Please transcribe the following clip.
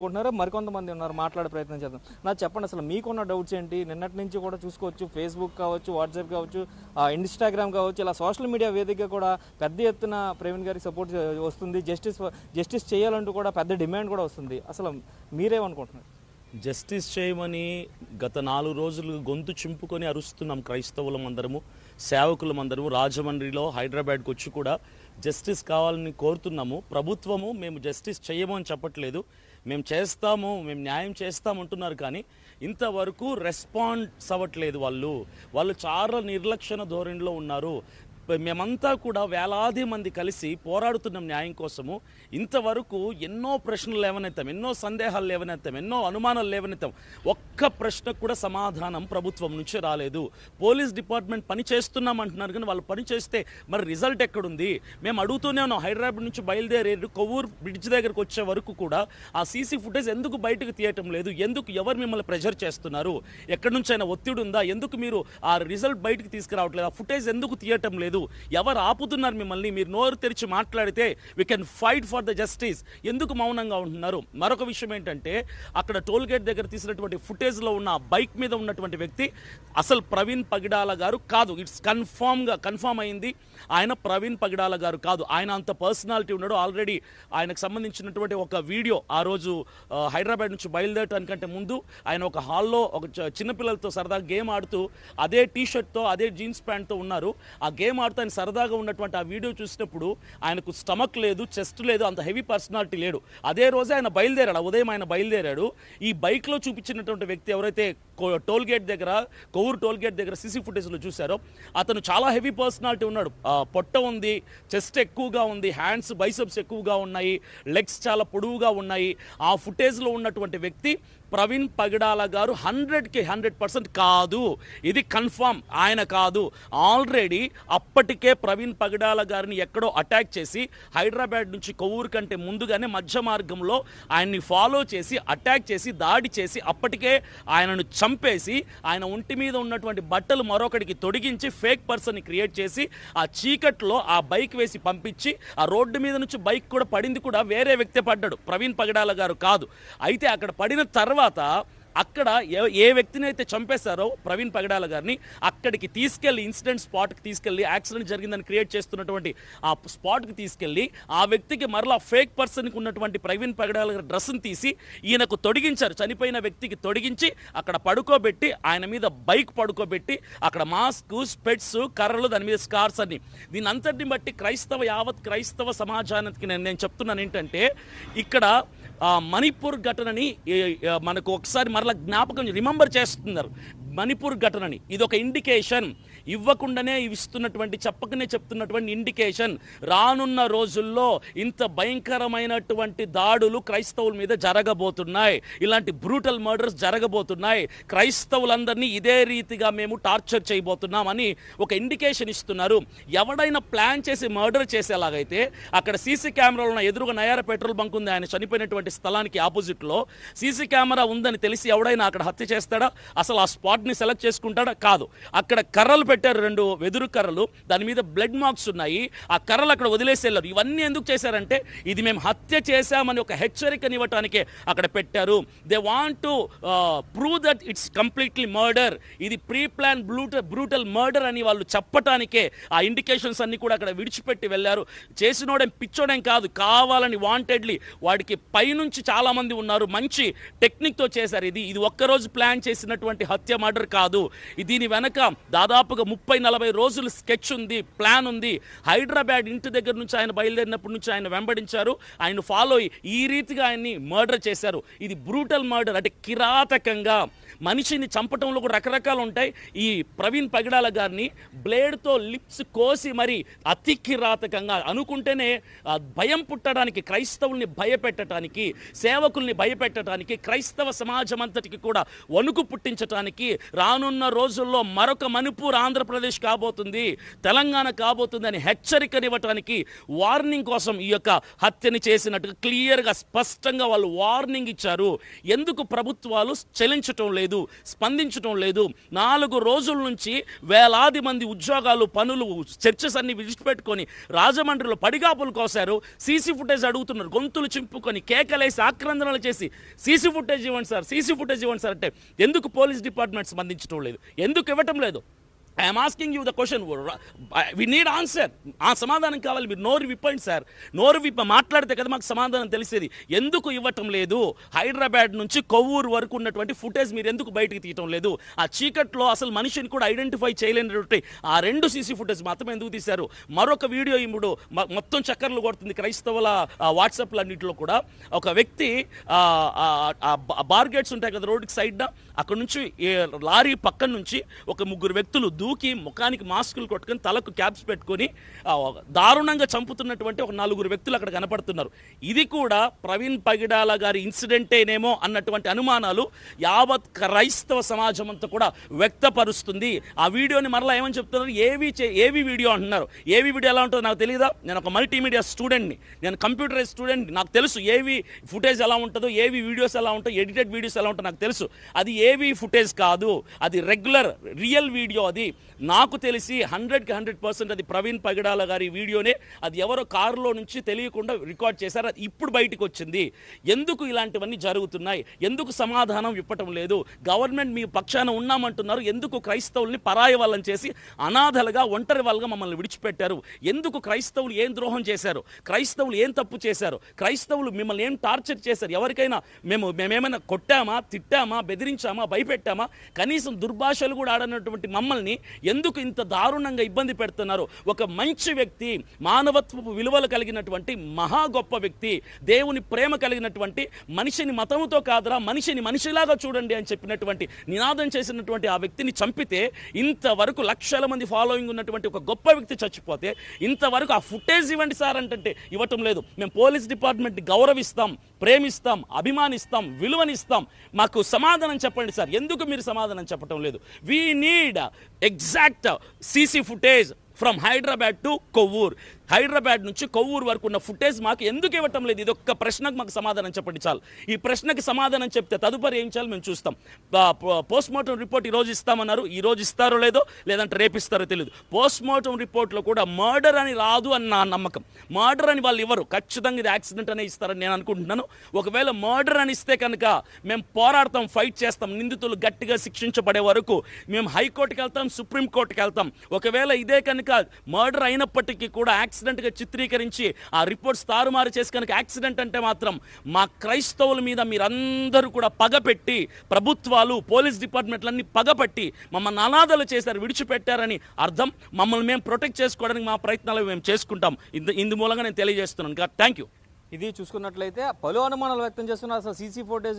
అనుకుంటున్నారో మరికొంతమంది ఉన్నారు, మాట్లాడే ప్రయత్నం చేద్దాం. నాకు చెప్పండి, అసలు మీకున్న డౌట్స్ ఏంటి? నిన్నటి నుంచి కూడా చూసుకోవచ్చు, ఫేస్బుక్ కావచ్చు, వాట్సాప్ కావచ్చు, ఇన్స్టాగ్రామ్ కావచ్చు, ఇలా సోషల్ మీడియా వేదికగా కూడా పెద్ద ఎత్తున ప్రవీణ్ గారికి సపోర్ట్ వస్తుంది. జస్టిస్ చేయాలంటూ కూడా పెద్ద డిమాండ్ కూడా వస్తుంది. అసలు మీరేమనుకుంటున్నారు? జస్టిస్ చేయమని గత 4 రోజులు గొంతు చింపుకొని అరుస్తున్నాం క్రైస్తవులం అందరము, సేవకులం అందరము. రాజమండ్రిలో హైదరాబాద్కి వచ్చి కూడా జస్టిస్ కావాలని కోరుతున్నాము. ప్రభుత్వము మేము జస్టిస్ చేయము అని చెప్పట్లేదు, మేము చేస్తాము, మేము న్యాయం చేస్తామంటున్నారు. కానీ ఇంతవరకు రెస్పాన్స్ అవ్వట్లేదు. వాళ్ళు చాలా నిర్లక్ష్య ధోరణిలో ఉన్నారు. మేమంతా కూడా వేలాది మంది కలిసి పోరాడుతున్నాం న్యాయం కోసము. ఇంతవరకు ఎన్నో ప్రశ్నలు లేవనెత్తాం, ఎన్నో సందేహాలు లేవనెత్తాం, ఎన్నో అనుమానాలు లేవనెత్తాం. ఒక్క ప్రశ్నకు కూడా సమాధానం ప్రభుత్వం నుంచి రాలేదు. పోలీస్ డిపార్ట్మెంట్ పని చేస్తున్నాం అంటున్నారు, కానీ వాళ్ళు పని చేస్తే మరి రిజల్ట్ ఎక్కడుంది? మేము అడుగుతూనే ఉన్నాం. హైదరాబాద్ నుంచి బయలుదేరి కొవ్వూరు బ్రిడ్జ్ దగ్గరకు వచ్చే వరకు కూడా ఆ సీసీ ఫుటేజ్ ఎందుకు బయటకు తీయటం లేదు? ఎందుకు? ఎవరు మిమ్మల్ని ప్రెజర్ చేస్తున్నారు? ఎక్కడి నుంచి అయినా ఒత్తిడి ఉందా? ఎందుకు మీరు ఆ రిజల్ట్ బయటకు తీసుకురావట్లేదు? ఆ ఫుటేజ్ ఎందుకు తీయటం లేదు? ఎవరు ఆపుతున్నారు మిమ్మల్ని? మీరు నోరు తెరిచి మాట్లాడితే we can fight for the justice. ఎందుకు మౌనంగా ఉంటున్నారు? మరొక విషయం ఏంటంటే, అక్కడ టోల్ గేట్ దగ్గర తీసినటువంటి ఫుటేజ్లో ఉన్న బైక్ మీద ఉన్నటువంటి వ్యక్తి అసలు ప్రవీణ్ పగిడాల గారు కాదు. ఇట్స్ కన్ఫర్మ్ అయింది, ఆయన ప్రవీణ్ పగిడాల గారు కాదు. ఆయన అంత పర్సనాలిటీ ఉన్నాడు. ఆల్రెడీ ఆయనకు సంబంధించినటువంటి ఒక వీడియో ఆ రోజు హైదరాబాద్ నుంచి బయలుదేరటానికంటే ముందు ఆయన ఒక హాల్లో ఒక చిన్నపిల్లలతో సరదాగా గేమ్ ఆడుతూ అదే టీషర్ట్తో అదే జీన్స్ ప్యాంట్తో ఉన్నారు. ఆ గేమ్ ఆడుతూ ఆయన సరదాగా ఉన్నటువంటి ఆ వీడియో చూసినప్పుడు ఆయనకు స్టమక్ లేదు, చెస్ట్ లేదు, అంత హెవీ పర్సనాలిటీ లేడు. అదే రోజే ఆయన బయలుదేరాడు, ఉదయం ఆయన బయలుదేరాడు. ఈ బైక్లో చూపించినటువంటి వ్యక్తి ఎవరైతే టోల్ గేట్ దగ్గర, కొవ్వూరు టోల్ గేట్ దగ్గర సీసీ ఫుటేజ్లో చూశారో, అతను చాలా హెవీ పర్సనాలిటీ ఉన్నాడు. పొట్ట ఉంది, చెస్ట్ ఎక్కువగా ఉంది, హ్యాండ్స్ బైసెప్స్ ఎక్కువగా ఉన్నాయి, లెగ్స్ చాలా పొడవుగా ఉన్నాయి. ఆ ఫుటేజ్లో ఉన్నటువంటి వ్యక్తి ప్రవీణ్ పగిడాల గారు 100కి 100% కాదు. ఇది కన్ఫర్మ్, ఆయన కాదు. ఆల్రెడీ అప్పటికే ప్రవీణ్ పగిడాల గారిని ఎక్కడో అటాక్ చేసి హైదరాబాద్ నుంచి కొవ్వూరు కంటే ముందుగానే మధ్య మార్గంలో ఆయన్ని ఫాలో చేసి అటాక్ చేసి దాడి చేసి అప్పటికే ఆయనను చంపేసి ఆయన ఒంటి మీద ఉన్నటువంటి బట్టలు మరొకడికి తొడిగించి ఫేక్ పర్సన్ని క్రియేట్ చేసి ఆ చీకట్లో ఆ బైక్ వేసి పంపించి ఆ రోడ్డు మీద నుంచి బైక్ కూడా పడింది కూడా వేరే వ్యక్తి పడ్డాడు, ప్రవీణ్ పగిడాల గారు కాదు. అయితే అక్కడ పడిన తర్వాత అక్కడ ఏ వ్యక్తిని అయితే చంపేశారో ప్రవీణ్ పగిడాల గారిని అక్కడికి తీసుకెళ్లి ఇన్సిడెంట్ స్పాట్కి తీసుకెళ్లి యాక్సిడెంట్ జరిగిందని క్రియేట్ చేస్తున్నటువంటి ఆ స్పాట్కి తీసుకెళ్లి ఆ వ్యక్తికి మరలా ఫేక్ పర్సన్కి ఉన్నటువంటి ప్రవీణ్ పగిడాల గారి డ్రెస్ని తీసి ఈయనకు తొడిగించారు. చనిపోయిన వ్యక్తికి తొడిగించి అక్కడ పడుకోబెట్టి ఆయన మీద బైక్ పడుకోబెట్టి అక్కడ మాస్క్, స్పెట్స్, కర్రలు, దాని మీద స్కార్స్ అన్ని. దీని అంతటిని బట్టి యావత్ క్రైస్తవ సమాజానికి నేను చెప్తున్నాను ఏంటంటే, ఇక్కడ మణిపూర్ ఘటనని మనకు ఒకసారి మరలా జ్ఞాపకం రిమెంబర్ చేస్తున్నారు. మణిపూర్ ఘటనని ఇది ఒక ఇండికేషన్, ఇవ్వకుండానే చెప్పకనే చెప్తున్నటువంటి ఇండికేషన్. రానున్న రోజుల్లో ఇంత భయంకరమైనటువంటి దాడులు క్రైస్తవుల మీద జరగబోతున్నాయి, ఇలాంటి బ్రూటల్ మర్డర్స్ జరగబోతున్నాయి. క్రైస్తవులందరినీ ఇదే రీతిగా మేము టార్చర్ చేయబోతున్నామని ఒక ఇండికేషన్ ఇస్తున్నారు. ఎవడైనా ప్లాన్ చేసి మర్డర్ చేసేలాగైతే అక్కడ సీసీ కెమెరాలు ఉన్న ఎదురుగా నయార పెట్రోల్ బంక్ ఉంది, ఆయన చనిపోయినటువంటి స్థలానికి ఆపోజిట్లో సీసీ కెమెరా ఉందని తెలిసి ఎవడైనా అక్కడ హత్య చేస్తాడా? అసలు ఆ స్పాట్ని సెలెక్ట్ చేసుకుంటాడా? కాదు. అక్కడ కర్రలు పెట్టారు, 2 వెదురు కర్రలు, దాని మీద బ్లడ్ మార్క్స్ ఉన్నాయి. ఆ కర్రలు అక్కడ వదిలేసి వెళ్ళారు. ఇవన్నీ ఎందుకు చేశారంటే ఇది మేము హత్య చేశామని ఒక హెచ్చరికనివ్వటానికే అక్కడ పెట్టారు. They want to prove that it's completely murder, ఇది ప్రీ ప్లాన్ బ్రూటల్ మర్డర్ అని వాళ్ళు చెప్పటానికే ఆ ఇండికేషన్స్ అన్ని కూడా అక్కడ విడిచిపెట్టి వెళ్ళారు. చేసినోడేం పిచ్చోడేం కాదు, కావాలని వాంటెడ్లీ వాడికి పైనుంచి చాలా మంది ఉన్నారు, మంచి టెక్నిక్తో చేశారు. ఇది ఒక్కరోజు ప్లాన్ చేసినటువంటి హత్య మర్డర్ కాదు. దీని వెనక దాదాపుగా 30-40 రోజులు స్కెచ్ ఉంది, ప్లాన్ ఉంది. హైదరాబాద్ ఇంటి దగ్గర నుంచి ఆయన బయలుదేరినప్పటి నుంచి ఆయన వెంబడించారు, ఆయన ఫాలో అయ్యి ఈ రీతిగా ఆయన్ని మర్డర్ చేశారు. ఇది బ్రూటల్ మర్డర్, అంటే కిరాతకంగా మనిషిని చంపటంలో కూడా రకరకాలు ఉంటాయి. ఈ ప్రవీణ్ పగిడాల గారిని బ్లేడ్తో లిప్స్ కోసి మరి అతి కిరాతకంగా అనుకుంటేనే భయం పుట్టడానికి, క్రైస్తవుల్ని భయపెట్టడానికి, సేవకుల్ని భయపెట్టడానికి, క్రైస్తవ సమాజం అంతటికి కూడా వణుకు పుట్టించడానికి రానున్న రోజుల్లో మరొక మణిపూర్ ఆంధ్ర ఆంధ్రప్రదేశ్ కాబోతుంది, తెలంగాణ కాబోతుంది అని హెచ్చరికనివ్వటానికి, వార్నింగ్ కోసం ఈ యొక్క హత్యని చేసినట్టుగా క్లియర్గా స్పష్టంగా వాళ్ళు వార్నింగ్ ఇచ్చారు. ఎందుకు ప్రభుత్వాలు చెల్లించటం లేదు, స్పందించటం లేదు? 4 రోజుల నుంచి వేలాది మంది ఉద్యోగాలు, పనులు, చర్చస్ అన్ని విడిచిపెట్టుకొని రాజమండ్రిలో పడిగాపులు కోసారు. సీసీ ఫుటేజ్ అడుగుతున్నారు, గొంతులు చింపుకొని కేకలేసి ఆక్రందనలు చేసి సీసీ ఫుటేజ్ ఇవ్వండి సార్, సీసీ ఫుటేజ్ ఇవ్వండి సార్ అంటే ఎందుకు పోలీస్ డిపార్ట్మెంట్ స్పందించడం లేదు? ఎందుకు ఇవ్వటం లేదు? I'm asking you the question. We need answer. ఆ సమాధానం కావాలి. మీరు నోరు విప్పండి సార్. నోరు విప్ప మాట్లాడితే కదా మాకు సమాధానం తెలిసేది. ఎందుకు ఇవ్వటం లేదు? హైదరాబాద్ నుంచి కొవ్వూరు వరకు ఉన్నటువంటి ఫుటేజ్ మీరు ఎందుకు బయటికి తీయటం లేదు? ఆ చీకట్లో అసలు మనిషిని కూడా ఐడెంటిఫై చేయలేనటువంటి ఆ 2 సీసీ ఫుటేజ్ మాత్రం ఎందుకు తీశారు? మరొక వీడియో ఇప్పుడు మొత్తం చక్కర్లు కొడుతుంది క్రైస్తవుల వాట్సాప్లు అన్నింటిలో కూడా. ఒక వ్యక్తి బార్ గేట్స్ ఉంటాయి కదా రోడ్డుకి సైడ్న, అక్కడ నుంచి లారీ పక్కన నుంచి ఒక 3 వ్యక్తులు దూకి ముఖానికి మాస్కులు కొట్టుకొని తలకు క్యాప్స్ పెట్టుకొని దారుణంగా చంపుతున్నటువంటి ఒక 4 వ్యక్తులు అక్కడ కనపడుతున్నారు. ఇది కూడా ప్రవీణ్ పగిడాల గారి ఇన్సిడెంటేనేమో అన్నటువంటి అనుమానాలు యావత్ క్రైస్తవ సమాజం అంతా కూడా వ్యక్తపరుస్తుంది. ఆ వీడియోని మరలా ఏమని చెప్తున్నారు? ఏవి వీడియో అంటున్నారు. ఏవి వీడియో ఎలా ఉంటుందో నాకు తెలియదా? నేను ఒక మల్టీమీడియా స్టూడెంట్ని, నేను కంప్యూటరైజ్ స్టూడెంట్ని. నాకు తెలుసు ఏవి ఫుటేజ్ ఎలా ఉంటుందో, ఏవి వీడియోస్ ఎలా ఉంటాయో, ఎడిటెడ్ వీడియోస్ ఎలా ఉంటాయో నాకు తెలుసు. అది ఏవి ఫుటేజ్ కాదు, అది రెగ్యులర్ రియల్ వీడియో. అది నాకు తెలిసి 100కి 100% అది ప్రవీణ్ పగిడాల గారి వీడియోనే. అది ఎవరో కారులో నుంచి తెలియకుండా రికార్డ్ చేశారు. అది ఇప్పుడు బయటకు వచ్చింది. ఎందుకు ఇలాంటివన్నీ జరుగుతున్నాయి? ఎందుకు సమాధానం ఇవ్వటం లేదు? గవర్నమెంట్ మీ పక్షాన ఉన్నామంటున్నారు, ఎందుకు క్రైస్తవుల్ని పరాయి వాళ్ళని చేసి అనాథలుగా, ఒంటరి వాళ్ళగా మమ్మల్ని విడిచిపెట్టారు? ఎందుకు క్రైస్తవులు ఏం ద్రోహం చేశారు? క్రైస్తవులు ఏం తప్పు చేశారు? క్రైస్తవులు మిమ్మల్ని ఏం టార్చర్ చేశారు? ఎవరికైనా మేమేమైనా కొట్టామా, తిట్టామా, బెదిరించామా, భయపెట్టామా? కనీసం దుర్భాషలు కూడా ఆడనటువంటి మమ్మల్ని ఎందుకు ఇంత దారుణంగా ఇబ్బంది పెడుతున్నారు? ఒక మంచి వ్యక్తి, మానవత్వపు విలువలు కలిగినటువంటి మహా గొప్ప వ్యక్తి, దేవుని ప్రేమ కలిగినటువంటి, మనిషిని మతముతో కాదురా మనిషిని మనిషిలాగా చూడండి అని చెప్పినటువంటి నినాదం చేసినటువంటి ఆ వ్యక్తిని చంపితే, ఇంతవరకు లక్షల మంది ఫాలోయింగ్ ఉన్నటువంటి ఒక గొప్ప వ్యక్తి చచ్చిపోతే ఇంతవరకు ఆ ఫుటేజ్ ఇవ్వండి సార్ అంటే ఇవ్వటం లేదు. మేము పోలీస్ డిపార్ట్మెంట్ని గౌరవిస్తాం, ప్రేమిస్తాం, అభిమానిస్తాం, విలువనిస్తాం. మాకు సమాధానం చెప్పండి సార్. ఎందుకు మీరు సమాధానం చెప్పటం లేదు? We need exact CC footage from Hyderabad to Kovvur. Hyderabad నుంచి కొవ్వూరు వరకు ఉన్న ఫుటేజ్ మాకు ఎందుకు ఇవ్వటం లేదు? ఇది ఒక్క ప్రశ్నకు మాకు సమాధానం చెప్పండి చాలు. ఈ ప్రశ్నకి సమాధానం చెప్తే తదుపరి ఏం చేయాలి మేము చూస్తాం. పోస్ట్ మార్టం రిపోర్ట్ ఈరోజు ఇస్తామన్నారు. ఈరోజు ఇస్తారో లేదో, లేదంటే రేపిస్తారో తెలియదు. పోస్ట్ మార్టం రిపోర్ట్లో కూడా మర్డర్ అని రాదు అని నా నమ్మకం. మర్డర్ అని వాళ్ళు ఇవ్వరు, ఖచ్చితంగా ఇది యాక్సిడెంట్ అనే ఇస్తారని నేను అనుకుంటున్నాను. ఒకవేళ మర్డర్ అని ఇస్తే కనుక మేము పోరాడతాం, ఫైట్ చేస్తాం. నిందితులు గట్టిగా శిక్షించబడే వరకు మేము హైకోర్టుకి వెళ్తాం, సుప్రీంకోర్టుకి వెళ్తాం. ఒకవేళ ఇదే కనుక మర్డర్ అయినప్పటికీ కూడా యాక్సిడెంట్గా చిత్రీకరించి ఆ రిపోర్ట్స్ తారుమారు చేసి కనుక యాక్సిడెంట్ అంటే మాత్రం మా క్రైస్తవుల మీద మీరందరూ కూడా పగపెట్టి, ప్రభుత్వాలు, పోలీస్ డిపార్ట్మెంట్లన్నీ పగపట్టి మమ్మల్ని అనాథలు చేశారు, విడిచిపెట్టారని అర్థం. మమ్మల్ని మేము ప్రొటెక్ట్ చేసుకోవడానికి మా ప్రయత్నాలు మేము చేసుకుంటాం. ఇందు మూలంగా నేను తెలియజేస్తున్నాను. Thank you. ఇది చూసుకున్నట్లయితే పలు అనుమానాలు వ్యక్తం చేస్తున్నారు. అసలు సీసీ ఫుటేజ్